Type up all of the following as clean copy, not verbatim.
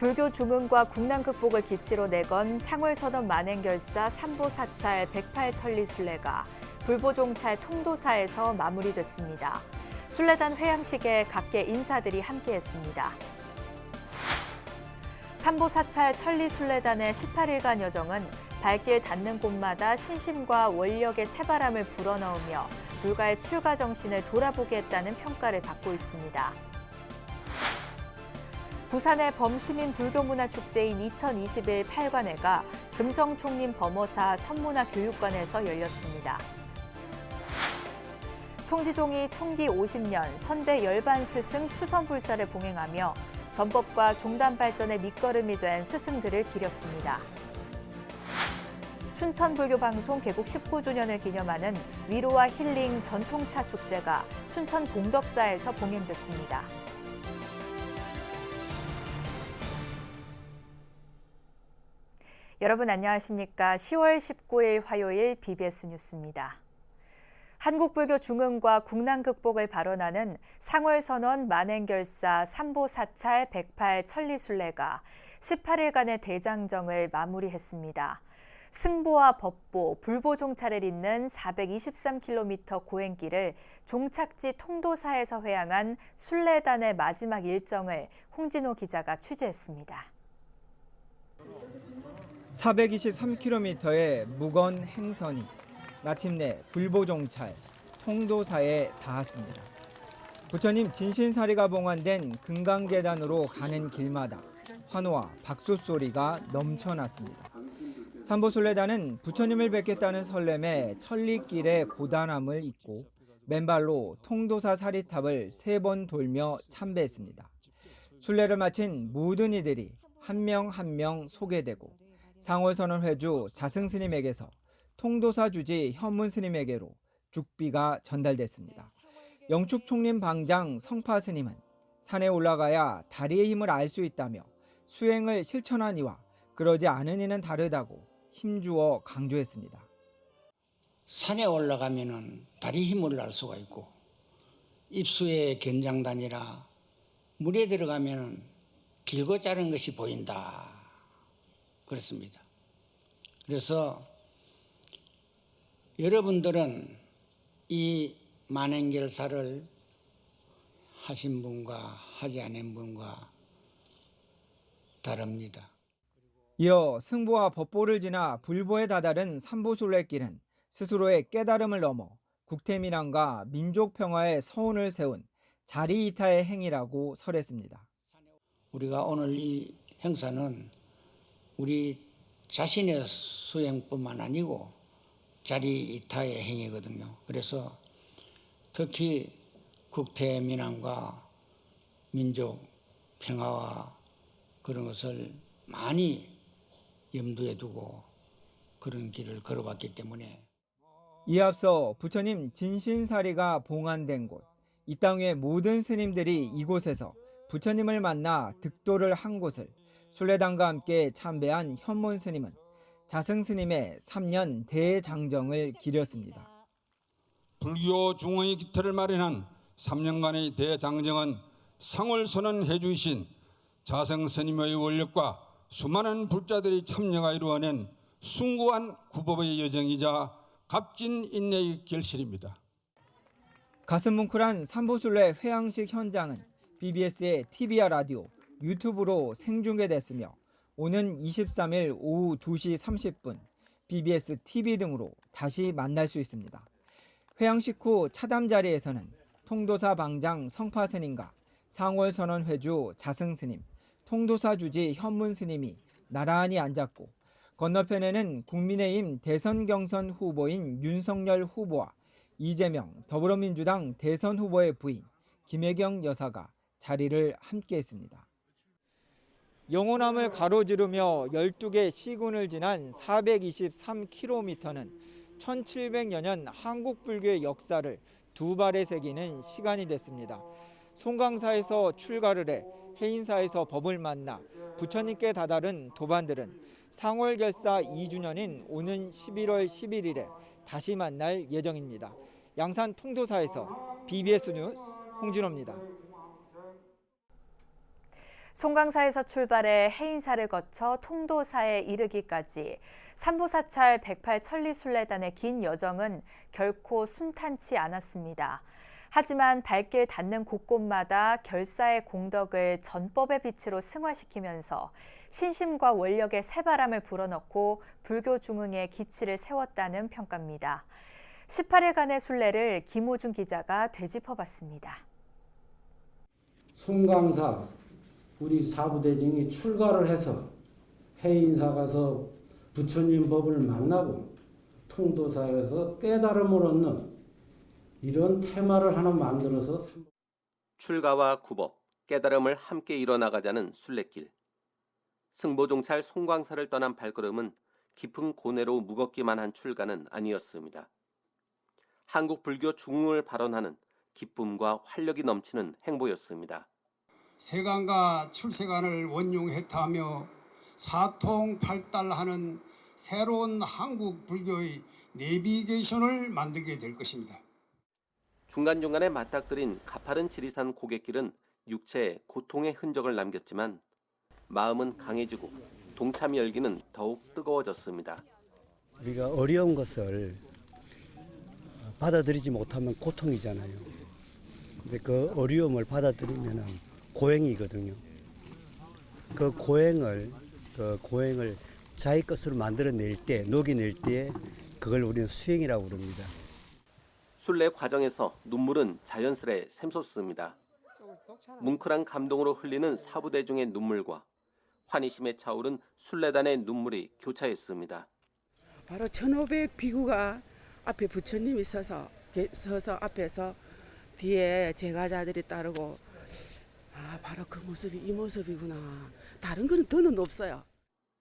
불교 중흥과 국난 극복을 기치로 내건 상월선언 만행결사 삼보사찰 108천리 순례가 불보종찰 통도사에서 마무리됐습니다. 순례단 회양식에 각계 인사들이 함께했습니다. 삼보사찰 천리순례단의 18일간 여정은 발길 닿는 곳마다 신심과 원력의 새바람을 불어넣으며 불가의 출가 정신을 돌아보게 했다는 평가를 받고 있습니다. 부산의 범시민 불교문화축제인 2021 8관회가 금정총림 범어사 선문화교육관에서 열렸습니다. 총지종이 총기 50년 선대 열반 스승 추선불사를 봉행하며 전법과 종단 발전의 밑거름이 된 스승들을 기렸습니다. 춘천불교방송 개국 19주년을 기념하는 위로와 힐링 전통차 축제가 춘천 봉덕사에서 봉행됐습니다. 여러분 안녕하십니까? 10월 19일 화요일 BBS 뉴스입니다. 한국불교 중흥과 국난 극복을 발언하는 상월선언 만행결사 삼보사찰 108천리순례가 18일간의 대장정을 마무리했습니다. 승보와 법보, 불보종찰을 잇는 423km 고행길을 종착지 통도사에서 회항한 순례단의 마지막 일정을 홍진호 기자가 취재했습니다. 423km의 무거운 행선이 마침내 불보종찰 통도사에 닿았습니다. 부처님 진신사리가 봉안된 금강계단으로 가는 길마다 환호와 박수 소리가 넘쳐났습니다. 삼보순례단은 부처님을 뵙겠다는 설렘에 천리길의 고단함을 잊고 맨발로 통도사 사리탑을 3번 돌며 참배했습니다. 순례를 마친 모든 이들이 한 명 한 명 소개되고 상월선언 회주 자승스님에게서 통도사 주지 현문스님에게로 죽비가 전달됐습니다. 영축총림 방장 성파스님은 산에 올라가야 다리의 힘을 알 수 있다며 수행을 실천한 이와 그러지 않은 이는 다르다고 힘주어 강조했습니다. 산에 올라가면은 다리 힘을 알 수가 있고 입수의 견장단이라 물에 들어가면은 길고 짧은 것이 보인다. 그렇습니다. 그래서 여러분들은 이 만행결사를 하신 분과 하지 않은 분과 다릅니다. 이어 승보와 법보를 지나 불보에 다다른 삼보순례길은 스스로의 깨달음을 넘어 국태민안과 민족평화의 서운을 세운 자리이타의 행위라고 설했습니다. 우리가 오늘 이 행사는 우리 자신의 수행뿐만 아니고 자리이타의 행위거든요. 그래서 특히 국태민안과 민족 평화와 그런 것을 많이 염두에 두고 그런 길을 걸어왔기 때문에 이에 앞서 부처님 진신사리가 봉안된 곳, 이 땅 위의 모든 스님들이 이곳에서 부처님을 만나 득도를 한 곳을 순례단과 함께 참배한 현문 스님은 자승 스님의 3년 대장정을 기렸습니다. 불교 중흥의 기틀을 마련한 3년간의 대장정은 상월선언 해주이신 자승 스님의 원력과 수많은 불자들이 참여가 이루어낸 숭고한 구법의 여정이자 값진 인내의 결실입니다. 가슴 뭉클한 삼보순례 회양식 현장은 BBS의 TV와 라디오, 유튜브로 생중계됐으며 오는 23일 오후 2시 30분 BBS TV 등으로 다시 만날 수 있습니다. 회양식 후 차담 자리에서는 통도사 방장 성파스님과 상월선언 회주 자승스님, 통도사 주지 현문스님이 나란히 앉았고 건너편에는 국민의힘 대선 경선 후보인 윤석열 후보와 이재명 더불어민주당 대선 후보의 부인 김혜경 여사가 자리를 함께했습니다. 영호남을 가로지르며 12개 시군을 지난 423km는 1700여 년 한국 불교의 역사를 두 발에 새기는 시간이 됐습니다. 송강사에서 출가를 해 해인사에서 법을 만나 부처님께 다다른 도반들은 상월결사 2주년인 오는 11월 11일에 다시 만날 예정입니다. 양산 통도사에서 BBS 뉴스 홍진호입니다. 송강사에서 출발해 해인사를 거쳐 통도사에 이르기까지 삼보사찰 108천리순례단의 긴 여정은 결코 순탄치 않았습니다. 하지만 발길 닿는 곳곳마다 결사의 공덕을 전법의 빛으로 승화시키면서 신심과 원력의 새바람을 불어넣고 불교 중흥의 기치를 세웠다는 평가입니다. 18일간의 순례를 김호준 기자가 되짚어봤습니다. 송강사 우리 사부대중이 출가를 해서 해인사 가서 부처님 법을 만나고 통도사에서 깨달음을 얻는 이런 테마를 하나 만들어서 출가와 구법, 깨달음을 함께 이뤄나가자는 순례길. 승보종찰 송광사를 떠난 발걸음은 깊은 고뇌로 무겁기만 한 출가는 아니었습니다. 한국 불교 중흥을 발언하는 기쁨과 활력이 넘치는 행보였습니다. 세간과 출세간을 원용해타하며 사통팔달하는 새로운 한국 불교의 내비게이션을 만들게 될 것입니다. 중간중간에 맞닥뜨린 가파른 지리산 고갯길은 육체에 고통의 흔적을 남겼지만 마음은 강해지고 동참의 열기는 더욱 뜨거워졌습니다. 우리가 어려운 것을 받아들이지 못하면 고통이잖아요. 근데 그 어려움을 받아들이면 고행이거든요. 그 고행을 자기 것으로 만들어낼 때, 녹여낼 때 그걸 우리는 수행이라고 부릅니다. 순례 과정에서 눈물은 자연스레 샘솟습니다. 뭉클한 감동으로 흘리는 사부대중의 눈물과 환희심에 차오른 순례단의 눈물이 교차했습니다. 바로 1500 비구가 앞에 부처님이 서서 앞에서 뒤에 제가자들이 따르고 바로 그 모습이 이 모습이구나. 다른 거는 더는 없어요.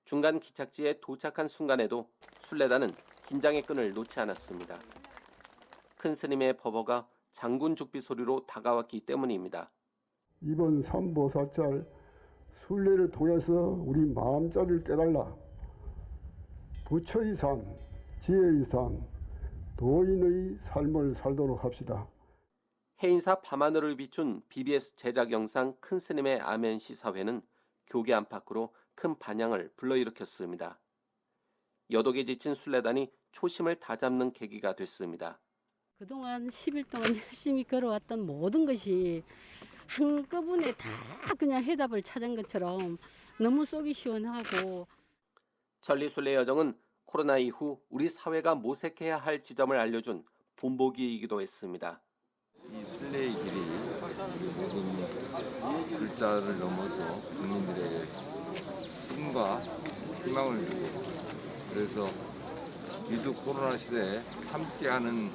중간 기착지에 도착한 순간에도 순례단은 긴장의 끈을 놓지 않았습니다. 큰 스님의 법어가 장군 죽비 소리로 다가왔기 때문입니다. 이번 삼보사찰 순례를 통해서 우리 마음자리를 깨달라 부처의 산, 지혜의 산, 도인의 삶을 살도록 합시다. 해인사 밤하늘을 비춘 BBS 제작 영상 큰 스님의 아멘 시사회는 교계 안팎으로 큰 반향을 불러일으켰습니다. 여독에 지친 순례단이 초심을 다잡는 계기가 됐습니다. 그동안 10일 동안 열심히 걸어왔던 모든 것이 한꺼번에 다 그냥 해답을 찾은 것처럼 너무 속이 시원하고. 천리순례 여정은 코로나 이후 우리 사회가 모색해야 할 지점을 알려준 본보기이기도 했습니다. 이 순례의 길이 모든 글자를 넘어서 국민들에게 힘과 희망을 주고 그래서 위드 코로나 시대에 함께하는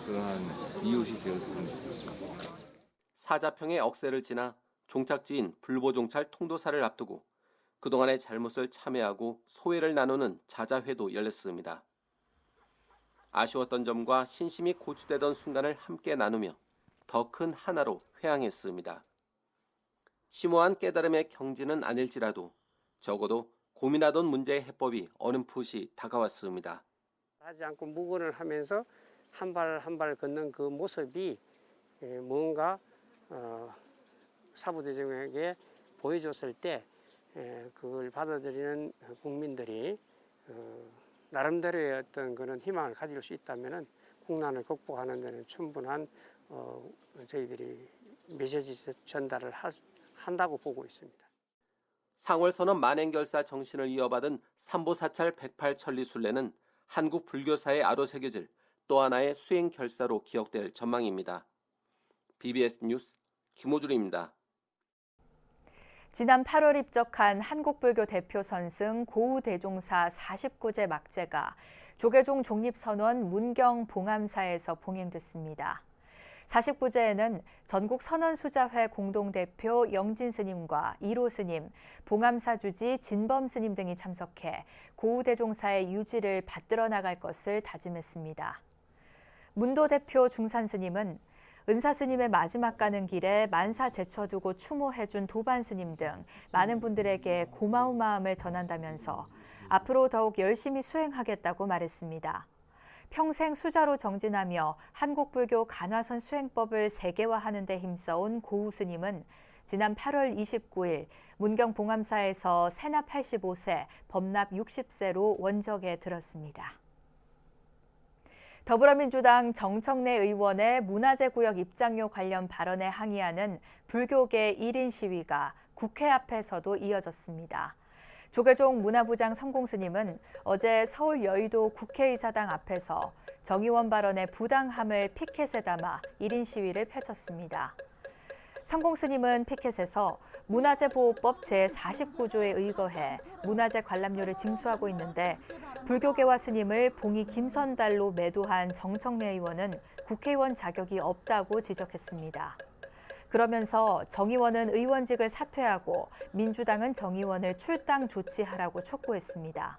그러한 이웃이 되었으면 좋겠습니다. 사자평의 억새를 지나 종착지인 불보종찰 통도사를 앞두고 그동안의 잘못을 참회하고 소회를 나누는 자자회도 열렸습니다. 아쉬웠던 점과 신심이 고취되던 순간을 함께 나누며 더 큰 하나로 회항했습니다. 심오한 깨달음의 경지는 아닐지라도 적어도 고민하던 문제의 해법이 어렴풋이 다가왔습니다. 하지 않고 묵언을 하면서 한 발 한 발 걷는 그 모습이 뭔가 사부대중에게 보여줬을 때 그걸 받아들이는 국민들이 나름대로의 어떤 그런 희망을 가질 수 있다면은 국난을 극복하는 데는 충분한 저희들이 메시지 전달을 한다고 보고 있습니다. 상월선언 만행결사 정신을 이어받은 삼보사찰 108천리순례는 한국 불교사의 아로 새겨질 또 하나의 수행 결사로 기억될 전망입니다. BBS 뉴스 김호준입니다. 지난 8월 입적한 한국불교 대표 선승 고우대종사 49제 막제가 조계종 독립선원 문경 봉암사에서 봉행됐습니다. 49제에는 전국 선원수자회 공동대표 영진 스님과 1호 스님, 봉암사 주지 진범 스님 등이 참석해 고우대종사의 유지를 받들어 나갈 것을 다짐했습니다. 문도 대표 중산 스님은 은사 스님의 마지막 가는 길에 만사 제쳐두고 추모해준 도반 스님 등 많은 분들에게 고마운 마음을 전한다면서 앞으로 더욱 열심히 수행하겠다고 말했습니다. 평생 수자로 정진하며 한국불교 간화선 수행법을 세계화하는 데 힘써온 고우 스님은 지난 8월 29일 문경 봉암사에서 세납 85세, 범납 60세로 원적에 들었습니다. 더불어민주당 정청래 의원의 문화재구역 입장료 관련 발언에 항의하는 불교계 1인 시위가 국회 앞에서도 이어졌습니다. 조계종 문화부장 성공스님은 어제 서울 여의도 국회의사당 앞에서 정 의원 발언의 부당함을 피켓에 담아 1인 시위를 펼쳤습니다. 성공스님은 피켓에서 문화재보호법 제49조에 의거해 문화재 관람료를 징수하고 있는데 불교계와 스님을 봉이 김선달로 매도한 정청래 의원은 국회의원 자격이 없다고 지적했습니다. 그러면서 정 의원은 의원직을 사퇴하고 민주당은 정 의원을 출당 조치하라고 촉구했습니다.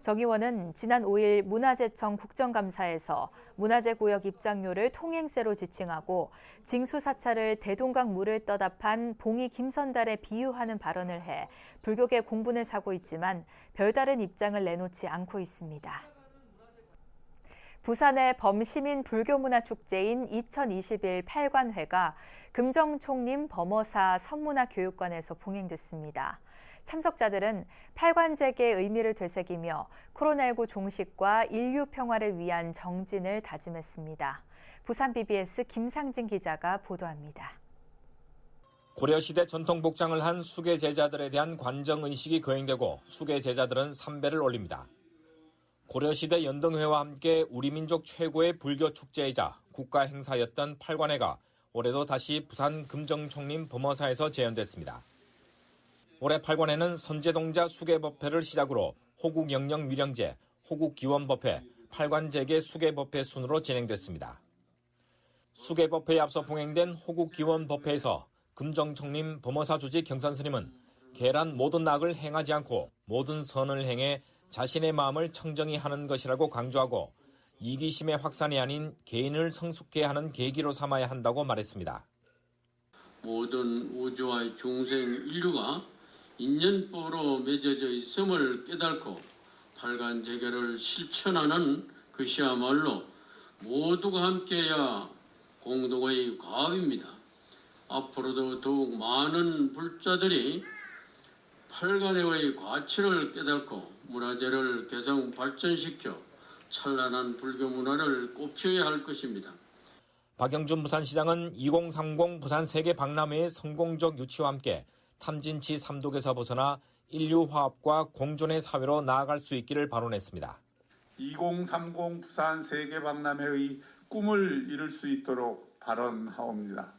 정 의원은 지난 5일 문화재청 국정감사에서 문화재구역 입장료를 통행세로 지칭하고 징수사찰을 대동강 물을 떠답한 봉이 김선달에 비유하는 발언을 해 불교계 공분을 사고 있지만 별다른 입장을 내놓지 않고 있습니다. 부산의 범시민 불교문화축제인 2021 팔관회가 금정총림 범어사 선문화교육관에서 봉행됐습니다. 참석자들은 팔관제계의 의미를 되새기며 코로나19 종식과 인류 평화를 위한 정진을 다짐했습니다. 부산 BBS 김상진 기자가 보도합니다. 고려시대 전통 복장을 한 수계 제자들에 대한 관정의식이 거행되고 수계 제자들은 삼배를 올립니다. 고려시대 연등회와 함께 우리 민족 최고의 불교 축제이자 국가 행사였던 팔관회가 올해도 다시 부산 금정총림 범어사에서 재현됐습니다. 올해 팔관회는 선제동자 수계법회를 시작으로 호국 영령 위령제, 호국 기원법회, 팔관제계 수계법회 순으로 진행됐습니다. 수계법회에 앞서 봉행된 호국 기원법회에서 금정총림 범어사 주지 경산스님은 계란 모든 악을 행하지 않고 모든 선을 행해 자신의 마음을 청정히 하는 것이라고 강조하고 이기심의 확산이 아닌 개인을 성숙케 하는 계기로 삼아야 한다고 말했습니다. 모든 우주와 중생 인류가 인연법으로 맺어져 있음을 깨닫고 팔관제계를 실천하는 것이야말로 모두가 함께해야 공동의 과업입니다. 앞으로도 더욱 많은 불자들이 팔관회의 가치를 깨닫고 문화재를 개성 발전시켜 찬란한 불교 문화를 꽃피워야 할 것입니다. 박영준 부산시장은 2030 부산 세계 박람회의 성공적 유치와 함께 탐진치 삼독에서 벗어나 인류 화합과 공존의 사회로 나아갈 수 있기를 발언했습니다. 2030 부산 세계 박람회의 꿈을 이룰 수 있도록 발언하옵니다.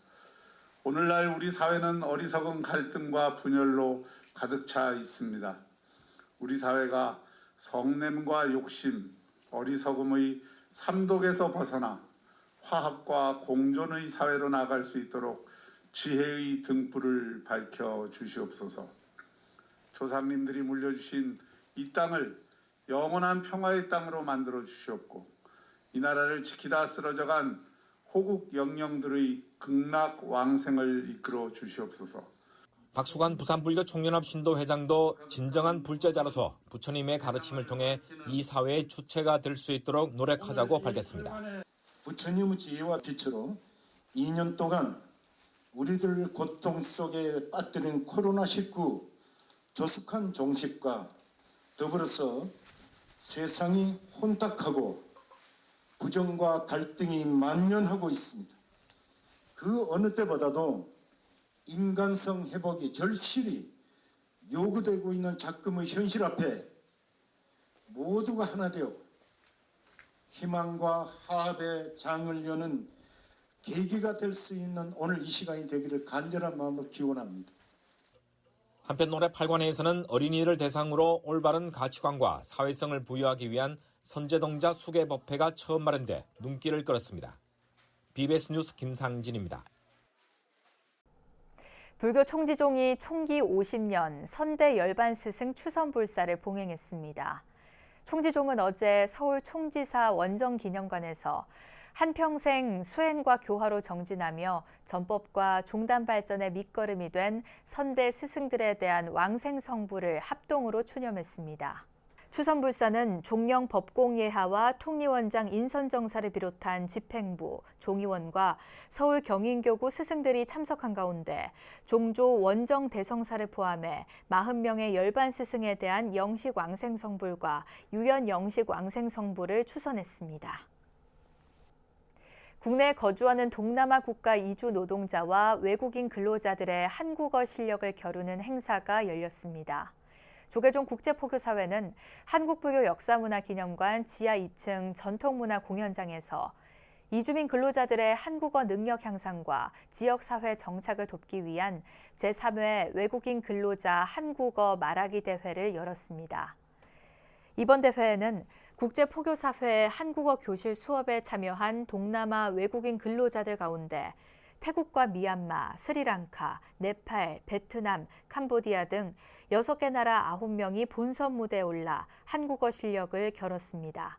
오늘날 우리 사회는 어리석은 갈등과 분열로 가득 차 있습니다. 우리 사회가 성냄과 욕심, 어리석음의 삼독에서 벗어나 화합과 공존의 사회로 나아갈 수 있도록 지혜의 등불을 밝혀 주시옵소서. 조상님들이 물려주신 이 땅을 영원한 평화의 땅으로 만들어 주시옵고 이 나라를 지키다 쓰러져간 호국 영령들의 극락 왕생을 이끌어 주시옵소서. 박수관 부산불교 총연합 신도회장도 진정한 불제자로서 부처님의 가르침을 통해 이 사회의 주체가 될 수 있도록 노력하자고 밝혔습니다. 부처님의 지혜와 빛으로 2년 동안 우리들 고통 속에 빠뜨린 코로나19 조숙한 종식과 더불어서 세상이 혼탁하고 부정과 갈등이 만연하고 있습니다. 그 어느 때보다도 인간성 회복이 절실히 요구되고 있는 작금의 현실 앞에 모두가 하나 되어 희망과 화합의 장을 여는 계기가 될 수 있는 오늘 이 시간이 되기를 간절한 마음으로 기원합니다. 한편 올해 팔관회에서는 어린이를 대상으로 올바른 가치관과 사회성을 부여하기 위한 선제동자 수계법회가 처음 마련돼 눈길을 끌었습니다. BBS 뉴스 김상진입니다. 불교 총지종이 총기 50년 선대 열반 스승 추선불사를 봉행했습니다. 총지종은 어제 서울 총지사 원정기념관에서 한평생 수행과 교화로 정진하며 전법과 종단 발전의 밑거름이 된 선대 스승들에 대한 왕생성부를 합동으로 추념했습니다. 추선불사는 종영 법공예하와 통리원장 인선정사를 비롯한 집행부, 종의원과 서울 경인교구 스승들이 참석한 가운데 종조 원정 대성사를 포함해 40명의 열반 스승에 대한 영식 왕생성불과 유연 영식 왕생성불을 추선했습니다. 국내에 거주하는 동남아 국가 이주 노동자와 외국인 근로자들의 한국어 실력을 겨루는 행사가 열렸습니다. 조계종 국제포교사회는 한국불교역사문화기념관 지하 2층 전통문화공연장에서 이주민 근로자들의 한국어 능력 향상과 지역사회 정착을 돕기 위한 제3회 외국인 근로자 한국어 말하기 대회를 열었습니다. 이번 대회에는 국제포교사회 한국어 교실 수업에 참여한 동남아 외국인 근로자들 가운데 태국과 미얀마, 스리랑카, 네팔, 베트남, 캄보디아 등 6개 나라 9명이 본선 무대에 올라 한국어 실력을 겨뤘습니다.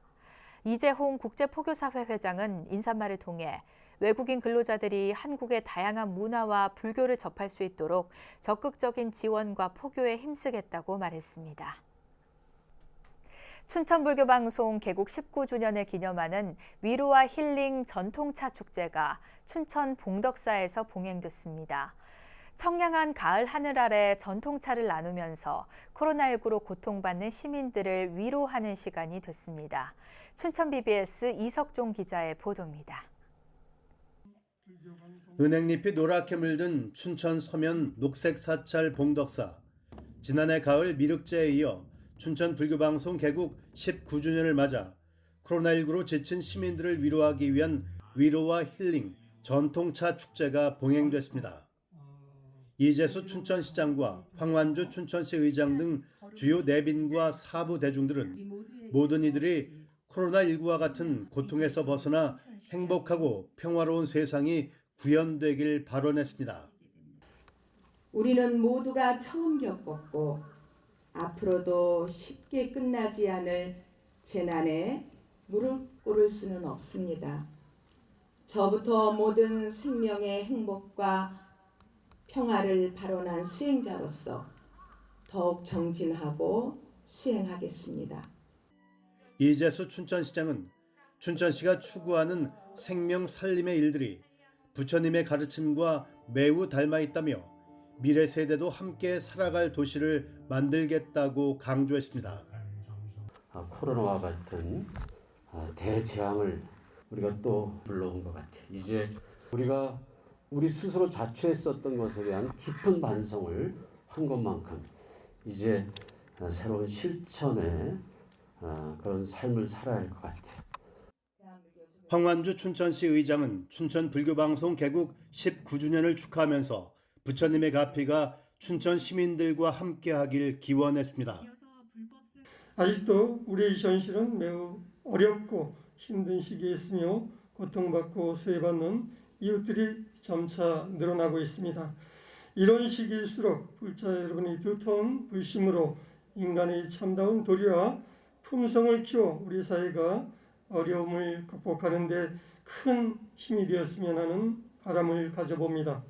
이재홍 국제포교사회 회장은 인사말을 통해 외국인 근로자들이 한국의 다양한 문화와 불교를 접할 수 있도록 적극적인 지원과 포교에 힘쓰겠다고 말했습니다. 춘천불교방송 개국 19주년을 기념하는 위로와 힐링 전통차 축제가 춘천 봉덕사에서 봉행됐습니다. 청량한 가을 하늘 아래 전통차를 나누면서 코로나19로 고통받는 시민들을 위로하는 시간이 됐습니다. 춘천 BBS 이석종 기자의 보도입니다. 은행잎이 노랗게 물든 춘천 서면 녹색 사찰 봉덕사. 지난해 가을 미륵제에 이어 춘천 불교방송 개국 19주년을 맞아 코로나19로 지친 시민들을 위로하기 위한 위로와 힐링 전통차 축제가 봉행됐습니다. 이재수 춘천시장과 황완주 춘천시 의장 등 주요 내빈과 사부 대중들은 모든 이들이 코로나19와 같은 고통에서 벗어나 행복하고 평화로운 세상이 구현되길 발언했습니다. 우리는 모두가 처음 겪었고 앞으로도 쉽게 끝나지 않을 재난에 무릎 꿇을 수는 없습니다. 저부터 모든 생명의 행복과 평화를 발언한 수행자로서 더욱 정진하고 수행하겠습니다. 이재수 춘천시장은 춘천시가 추구하는 생명 살림의 일들이 부처님의 가르침과 매우 닮아 있다며 미래 세대도 함께 살아갈 도시를 만들겠다고 강조했습니다. 코로나와 같은 대재앙을 우리가 또 불러온 것 같아요. 이제 우리가 우리 스스로 자초했었던 것에 대한 깊은 반성을 한 것만큼 이제 새로운 실천의 그런 삶을 살아야 할 것 같아요. 황완주 춘천시 의장은 춘천 불교방송 개국 19주년을 축하하면서 부처님의 가피가 춘천 시민들과 함께하길 기원했습니다. 아직도 우리의 현실은 매우 어렵고 힘든 시기에 있으며 고통받고 소외받는 이웃들이 점차 늘어나고 있습니다. 이런 시기일수록 불자 여러분이 두터운 불심으로 인간의 참다운 도리와 품성을 키워 우리 사회가 어려움을 극복하는 데 큰 힘이 되었으면 하는 바람을 가져봅니다.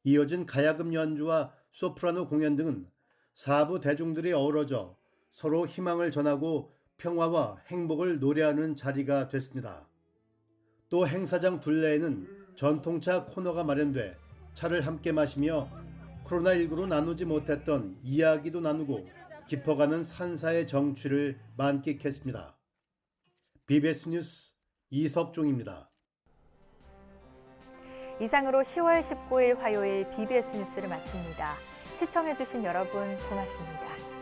이어진 가야금 연주와 소프라노 공연 등은 사부 대중들이 어우러져 서로 희망을 전하고 평화와 행복을 노래하는 자리가 됐습니다. 또 행사장 둘레에는 전통차 코너가 마련돼 차를 함께 마시며 코로나19로 나누지 못했던 이야기도 나누고 깊어가는 산사의 정취를 만끽했습니다. BBS 뉴스 이석종입니다. 이상으로 10월 19일 화요일 BBS 뉴스를 마칩니다. 시청해주신 여러분 고맙습니다.